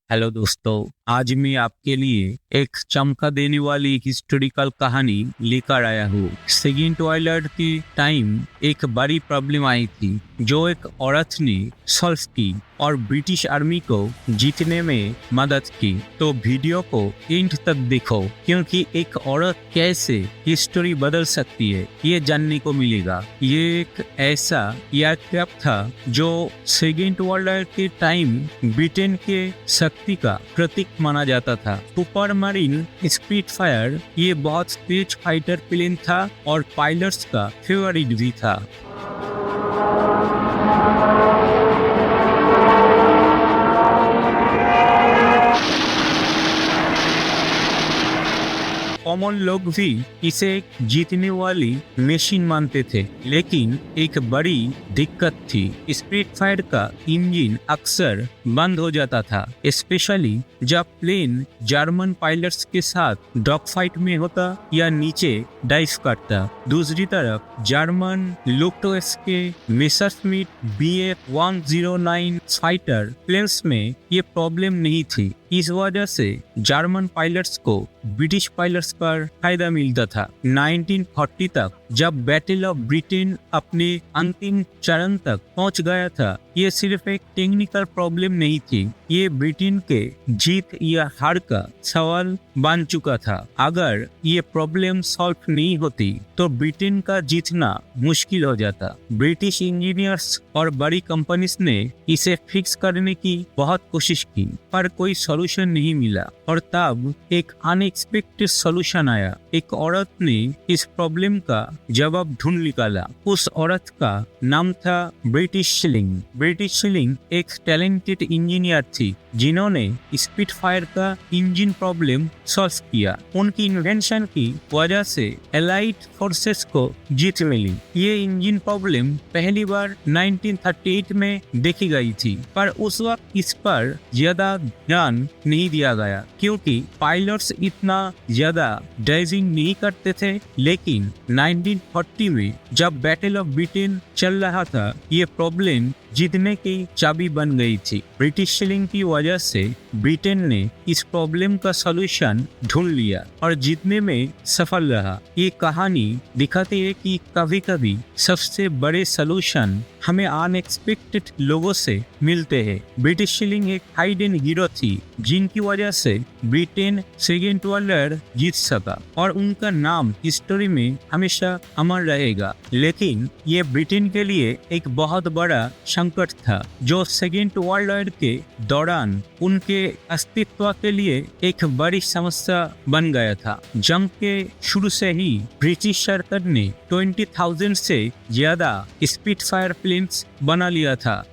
Hello दोस्तों, आज मैं आपके लिए एक चमका देने वाली हिस्टोरिकल कहानी लेकर आया हूँ। सेकेंड वर्ल्ड के टाइम एक बड़ी प्रॉब्लम आई थी जो एक औरत ने सॉल्व की और ब्रिटिश आर्मी को जीतने में मदद की। तो वीडियो को एंड तक देखो क्योंकि एक औरत कैसे हिस्ट्री बदल सकती है ये जानने को मिलेगा। ये एक ऐसा एयरक्राफ्ट था जो सेकेंड वर्ल्ड के टाइम ब्रिटेन के शक्ति का प्रतीक माना जाता था। सुपर मरीन स्पिटफायर ये बहुत तेज फाइटर प्लेन था और पायलट्स का फेवरेट भी था। कॉमन लोग भी इसे एक जीतने वाली मशीन मानते थे, लेकिन एक बड़ी दिक्कत थी। स्पिटफायर का इंजन अक्सर बंद हो जाता था, स्पेशली जब प्लेन जर्मन पायलट्स के साथ डॉग फाइट में होता या नीचे डाइव करता। दूसरी तरफ जर्मन लुफ्टवाफ्फे के मेसरश्मिट Bf-109 फाइटर प्लेन्स में ये प्रॉब्लम नहीं थी। इस वजह से जर्मन पायलट्स को ब्रिटिश पायलट्स पर फायदा मिलता था। 1940 तक जब बैटल ऑफ ब्रिटेन अपने अंतिम चरण तक पहुंच गया था, ये सिर्फ एक टेक्निकल प्रॉब्लम नहीं थी, ये ब्रिटेन के जीत या हार का सवाल बन चुका था। अगर ये प्रॉब्लम सॉल्व नहीं होती तो ब्रिटेन का जीतना मुश्किल हो जाता। ब्रिटिश इंजीनियर्स और बड़ी कंपनीज ने इसे फिक्स करने की बहुत कोशिश की, पर कोई सॉल्यूशन नहीं मिला। और तब एक अनएक्सपेक्टेड सॉल्यूशन आया। एक औरत ने इस प्रॉब्लम का जवाब ढूंढ निकाला। उस औरत का नाम था ब्रिटिश शिलिंग। ब्रिटिश शिलिंग एक टैलेंटेड इंजीनियर थी जिन्होंने स्पिटफायर का इंजन प्रॉब्लम सॉल्व किया। उनकी इन्वेंशन की वजह से एलाइड फोर्सेस को जीत मिली। ये इंजन प्रॉब्लम पहली बार 1938 में देखी गई थी, पर उस वक्त इस पर ज्यादा ध्यान नहीं दिया गया क्योंकि पायलट्स इतना ज्यादा ड्राइविंग नहीं करते थे। लेकिन 1940 में जब बैटल ऑफ ब्रिटेन चल रहा था, ये प्रॉब्लम जीतने की चाबी बन गई थी। ब्रिटिश शिलिंग की वजह से ब्रिटेन ने इस प्रॉब्लम का सॉल्यूशन ढूंढ लिया और जीतने में सफल रहा। ये कहानी दिखाती है कि कभी कभी सबसे बड़े सॉल्यूशन हमें अनएक्सपेक्टेड लोगों से मिलते हैं। ब्रिटिश शिलिंग एक हाइडन हीरो थी जिनकी वजह से ब्रिटेन सेकेंड वर्ल्ड जीत सका और उनका नाम हिस्ट्री में हमेशा अमर रहेगा। लेकिन ये ब्रिटेन के लिए एक बहुत बड़ा संकट था जो सेकेंड वर्ल्ड वॉर के दौरान उनके अस्तित्व के लिए एक बड़ी समस्या बन गया था। जंग के शुरू से ही ब्रिटिश सरकार ने 20,000 से ज्यादा स्पिटफायर प्लेन्स बना लिया था।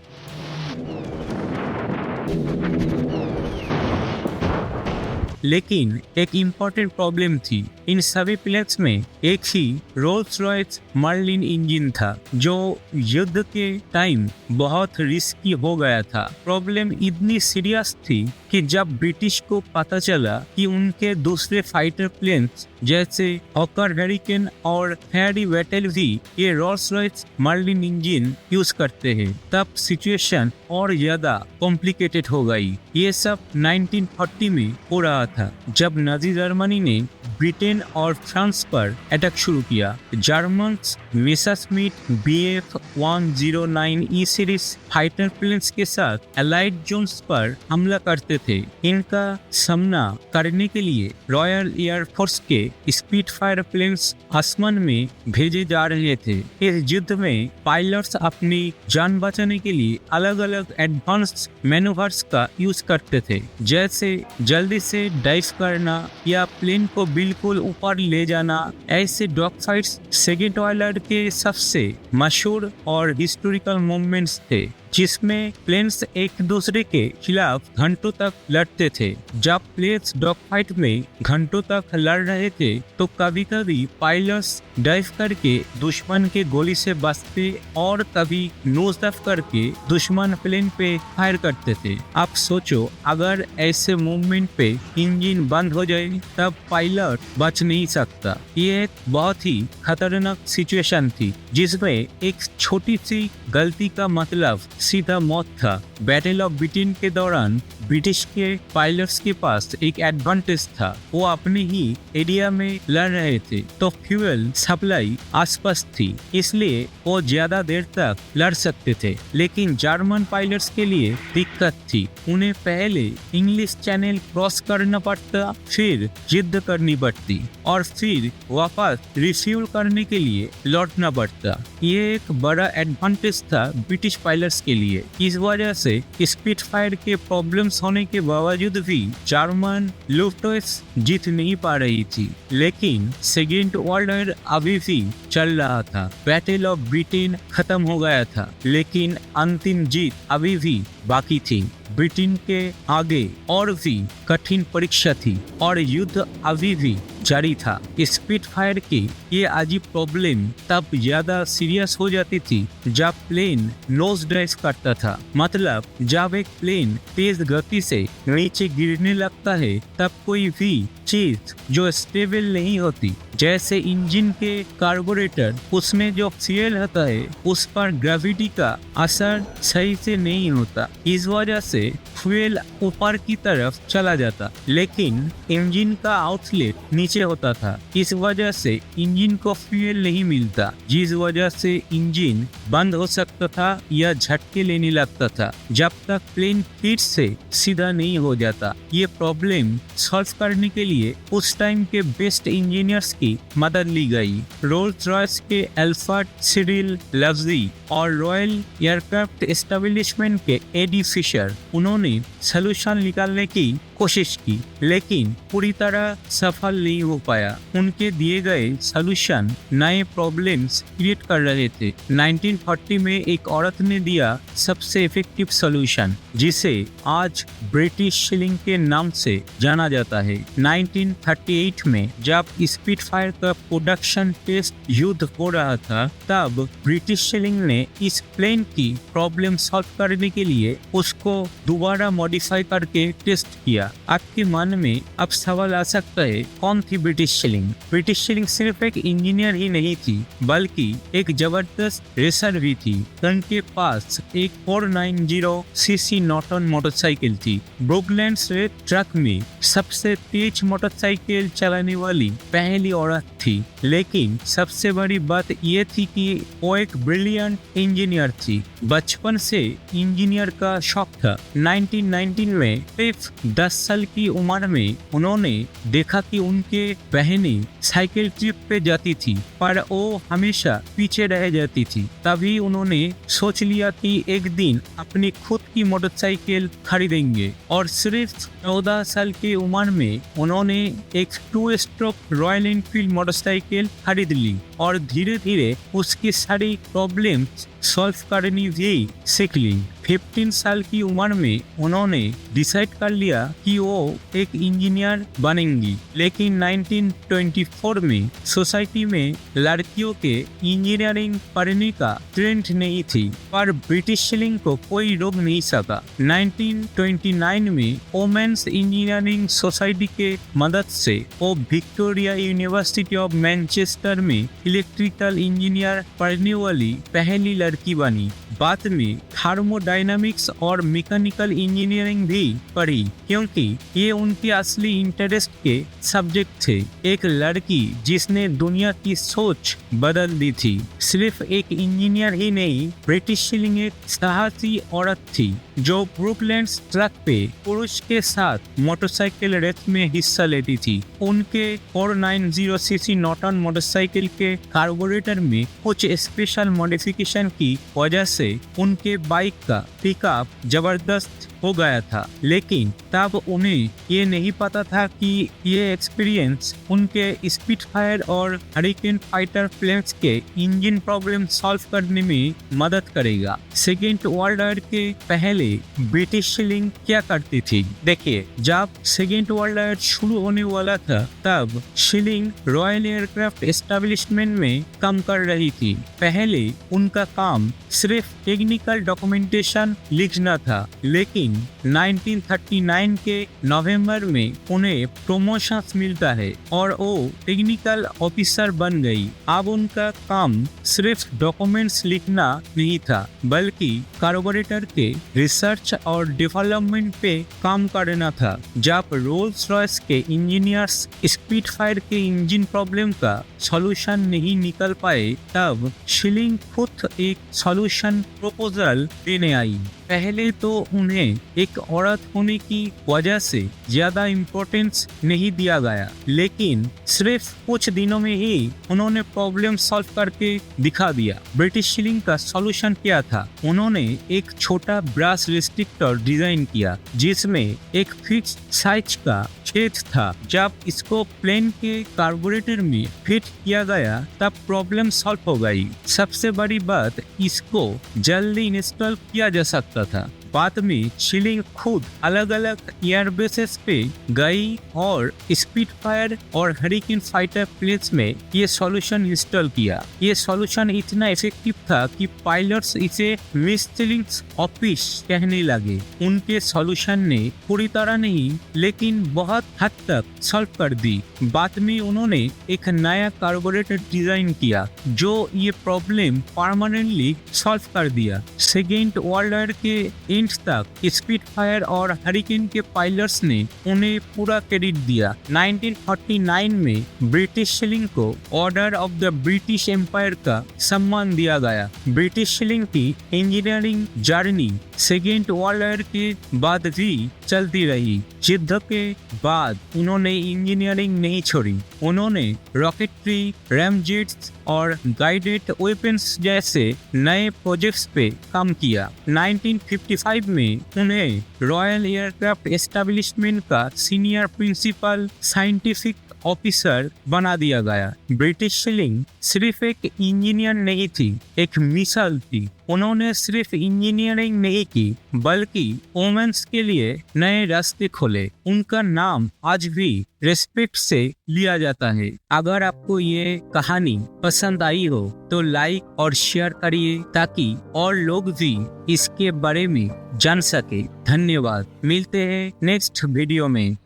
लेकिन एक इम्पोर्टेंट प्रॉब्लम थी। इन सभी प्लेन्स में एक ही रोल्स रॉयस मर्लिन इंजन था जो युद्ध के टाइम बहुत रिस्की हो गया था। प्रॉब्लम इतनी सीरियस थी कि जब ब्रिटिश को पता चला कि उनके दूसरे फाइटर प्लेन्स जैसे हॉकर हरिकेन और हैरी वेटल भी ये Rolls Royce Merlin engine use करते हैं, तब सिचुएशन और ज्यादा कॉम्प्लिकेटेड हो गई। ये सब 1940 में हो रहा था जब नाजी जर्मनी ने ब्रिटेन और फ्रांस पर अटैक शुरू किया। जर्मन्स मेसरश्मिट Bf-109 ई सीरीज फाइटर प्लेन्स के साथ एलाइड जोन्स पर हमला करते थे। इनका सामना करने के लिए रॉयल एयर फोर्स के स्पिटफायर प्लेन्स आसमान में भेजे जा रहे थे। इस युद्ध में पायलट्स अपनी जान बचाने के लिए अलग अलग एडवांस मैनूवर्स का यूज करते थे, जैसे जल्दी से डाइव करना या प्लेन को बिल्कुल ऊपर ले जाना। ऐसे डॉग फाइट्स सेकेंड वर्ल्ड के सबसे मशहूर और हिस्टोरिकल मूवमेंट्स थे जिसमें प्लेन्स एक दूसरे के खिलाफ घंटों तक लड़ते थे। जब प्लेन्स डॉग फाइट में घंटों तक लड़ रहे थे तो कभी कभी पायलट्स डाइव करके दुश्मन के गोली से बचते और कभी नोज डाइव करके दुश्मन प्लेन पे फायर करते थे। अब सोचो, अगर ऐसे मूवमेंट पे इंजन बंद हो जाए तब पायलट बच नहीं सकता। ये एक बहुत ही खतरनाक सिचुएशन थी जिसमें एक छोटी सी गलती का मतलब सीधा मौत था। बैटल ऑफ ब्रिटेन के दौरान ब्रिटिश के पायलट्स के पास एक एडवांटेज था, वो अपने ही एरिया में लड़ रहे थे तो फ्यूल सप्लाई आसपास थी, इसलिए वो ज्यादा देर तक लड़ सकते थे। लेकिन जर्मन पायलट्स के लिए दिक्कत थी, उन्हें पहले इंग्लिश चैनल क्रॉस करना पड़ता, फिर जिद्द करनी पड़ती और फिर वापस रिफ्यूल करने के लिए लौटना पड़ता। ये एक बड़ा एडवांटेज था ब्रिटिश पायलट्स के लिए। इस वजह से स्पिटफायर के प्रॉब्लम्स होने के बावजूद भी जर्मन लुफ्टवाफ्fe जीत नहीं पा रही थी। लेकिन सेकेंड वर्ल्ड वॉर अभी भी चल रहा था। बैटल ऑफ ब्रिटेन खत्म हो गया था, लेकिन अंतिम जीत अभी भी बाकी थी। ब्रिटेन के आगे और भी कठिन परीक्षा थी और युद्ध अभी भी जारी था। स्पिटफायर की ये अजीब प्रॉब्लम तब ज्यादा सीरियस हो जाती थी जब प्लेन नोज ड्राइव करता था। मतलब जब एक प्लेन तेज गति से नीचे गिरने लगता है तब कोई भी चीज जो स्टेबल नहीं होती, जैसे इंजन के कार्बोरेटर, उसमें जो फ्यूल होता है उस पर ग्रेविटी का असर सही से नहीं होता। इस वजह से फ्यूल ऊपर की तरफ चला जाता, लेकिन इंजन का आउटलेट नीचे होता था। इस वजह से इंजन को फ्यूल नहीं मिलता, जिस वजह से इंजन बंद हो सकता था या झटके लेने लगता था जब तक प्लेन फिर से सीधा नहीं हो जाता। ये प्रॉब्लम सॉल्व करने के लिए उस टाइम के बेस्ट इंजीनियर्स की मदद ली गई। रोल्स रॉयस के एल्फ्रेड सिरिल लवजी और रॉयल एयरक्राफ्ट एस्टेब्लिशमेंट के एडी फिशर, उन्होंने सलूशन निकालने की कोशिश की, लेकिन पूरी तरह सफल नहीं हो पाया। उनके दिए गए सलूशन नए प्रॉब्लम्स क्रिएट कर रहे थे। 1940 में एक औरत ने दिया सबसे इफेक्टिव सलूशन, जिसे आज ब्रिटिश शिलिंग के नाम से जाना जाता है। 1938 में जब स्पिटफायर का प्रोडक्शन टेस्ट युद्ध हो रहा था, तब ब्रिटिश शिलिंग ने इस प्लेन की प्रॉब्लम सॉल्व करने के लिए उसको दोबारा मॉडिफाई करके टेस्ट किया। आपके मन में अब सवाल आ सकता है, कौन थी ब्रिटिश शिलिंग? ब्रिटिश शिलिंग सिर्फ एक इंजीनियर ही नहीं थी, बल्कि एक जबरदस्त रेसर भी थी। उनके पास एक 490 सीसी नॉर्टन मोटरसाइकिल थी। ब्रुकलैंड्स रेड ट्रक में सबसे तेज मोटरसाइकिल चलाने वाली पहली औरत थी। लेकिन सबसे बड़ी बात यह थी कि वो एक ब्रिलियंट इंजीनियर थी। बचपन से इंजीनियर का शौक था। 1919 में सिर्फ 10 साल की उम्र में उन्होंने देखा कि उनके बहनें साइकिल ट्रिप पे जाती थी, पर वो हमेशा पीछे रह जाती थी। तभी उन्होंने सोच लिया कि एक दिन अपनी खुद की मोटरसाइकिल खरीदेंगे और सिर्फ 14 साल की उम्र में उन्होंने एक 2 स्ट्रोक रॉयल एनफील्ड मोटरसाइकिल खरीद ली और धीरे धीरे उसकी सारी प्रॉब्लम्स सॉल्व करनी भी सीख ली। 15 साल की उम्र में उन्होंने डिसाइड कर लिया कि वो एक इंजीनियर बनेंगी। लेकिन 1924 में सोसाइटी में लड़कियों के इंजीनियरिंग पढ़ने का ट्रेंड नहीं थी, पर ब्रिटिश शिलिंग को कोई रोक नहीं सका। 1929 में वोमेन्स इंजीनियरिंग सोसाइटी के मदद से वो विक्टोरिया यूनिवर्सिटी ऑफ मैनचेस्टर में इलेक्ट्रिकल इंजीनियर पढ़ने वाली पहली लड़की बनी। बाद में थर्मोडायनामिक्स और मैकेनिकल इंजीनियरिंग भी पढ़ी, क्योंकि ये उनके असली इंटरेस्ट के सब्जेक्ट थे। एक लड़की जिसने दुनिया की सोच बदल दी थी। सिर्फ एक इंजीनियर ही नहीं, ब्रिटिश शिलिंग एक साहसी औरत थी जो ब्रुकलैंड्स ट्रक पे पुरुष के साथ मोटरसाइकिल रेस में हिस्सा लेती थी। उनके 490 सीसी नॉर्टन मोटरसाइकिल के कार्बोरेटर में कुछ स्पेशल मॉडिफिकेशन की वजह से उनके बाइक का पिकअप जबरदस्त हो गया था। लेकिन तब उन्हें ये नहीं पता था कि ये एक्सपीरियंस उनके स्पिटफायर और हरिकेन फाइटर प्लेन्स के इंजन प्रॉब्लम सॉल्व करने में मदद करेगा। सेकेंड वर्ल्ड वॉर के पहले ब्रिटिश शिलिंग क्या करती थी? देखिए, जब सेकेंड वर्ल्ड वॉर शुरू होने वाला था तब शिलिंग रॉयल एयरक्राफ्ट एस्टेब्लिशमेंट में काम कर रही थी। पहले उनका काम सिर्फ टेक्निकल डॉक्यूमेंटेशन लिखना था, लेकिन लेकिन 1939 के नवंबर में उन्हें प्रमोशन मिलता है और वो टेक्निकल ऑफिसर बन गई। अब उनका काम सिर्फ डॉक्यूमेंट्स लिखना नहीं था, बल्कि कार्बोरेटर के रिसर्च और डेवलपमेंट पे काम करना था। जब रोल्स रॉयस के इंजीनियर्स स्पीडफायर के इंजन प्रॉब्लम का सॉल्यूशन नहीं निकल पाए, तब शिलिंग खुद एक सॉल्यूशन प्रपोजल देने आई। पहले तो उन्हें एक औरत होने की वजह से ज्यादा इम्पोर्टेंस नहीं दिया गया, लेकिन सिर्फ कुछ दिनों में ही उन्होंने प्रॉब्लम सॉल्व करके दिखा दिया। ब्रिटिश शिलिंग का सॉल्यूशन क्या था? उन्होंने एक छोटा ब्रास रिस्ट्रिक्टर डिजाइन किया जिसमें एक फिक्स साइज का छेद था। जब इसको प्लेन के कार्बोरेटर में फिट किया गया तब प्रॉब्लम सॉल्व हो गई। सबसे बड़ी बात, इसको जल्दी इंस्टॉल किया जा सकता था। बाद में शिलिंग खुद अलग अलग एयरबेसेस पे गई और स्पीडफायर और हरिकेन फाइटर प्लेन्स में ये सॉल्यूशन इंस्टॉल किया। ये सॉल्यूशन इतना इफेक्टिव था कि पायलट्स इसे मिस्टिलिंग ऑफिस कहने लगे। उनके सॉल्यूशन ने पूरी तरह नहीं, लेकिन बहुत हद तक सॉल्व कर दी। बाद में उन्होंने एक नया कार्बोरेटर डिजाइन किया जो ये प्रॉब्लम परमानेंटली सॉल्व कर दिया। सेकेंड वर्ल्ड वॉर के एंड तक स्पीडफायर और हरिकेन के पायलट्स ने उन्हें पूरा क्रेडिट दिया। 1949 में ब्रिटिश शिलिंग को order of the British Empire का सम्मान दिया गया। ब्रिटिश शिलिंग की engineering journey second world war के बाद भी चलती रही। युद्ध के बाद उन्होंने इंजीनियरिंग नहीं छोड़ी। उन्होंने रॉकेटरी, रैमजेट्स और गाइडेड वेपन्स जैसे नए प्रोजेक्ट्स पे काम किया। 1955 में उन्हें रॉयल एयरक्राफ्ट एस्टेब्लिशमेंट का सीनियर प्रिंसिपल साइंटिफिक ऑफिसर बना दिया गया। ब्रिटिश शिलिंग सिर्फ एक इंजीनियर नहीं थी, एक मिसाल थी। उन्होंने सिर्फ इंजीनियरिंग नहीं की, बल्कि वुमेन्स के लिए नए रास्ते खोले। उनका नाम आज भी रिस्पेक्ट से लिया जाता है। अगर आपको ये कहानी पसंद आई हो तो लाइक और शेयर करिए ताकि और लोग भी इसके बारे में जान सके। धन्यवाद। मिलते हैं नेक्स्ट वीडियो में।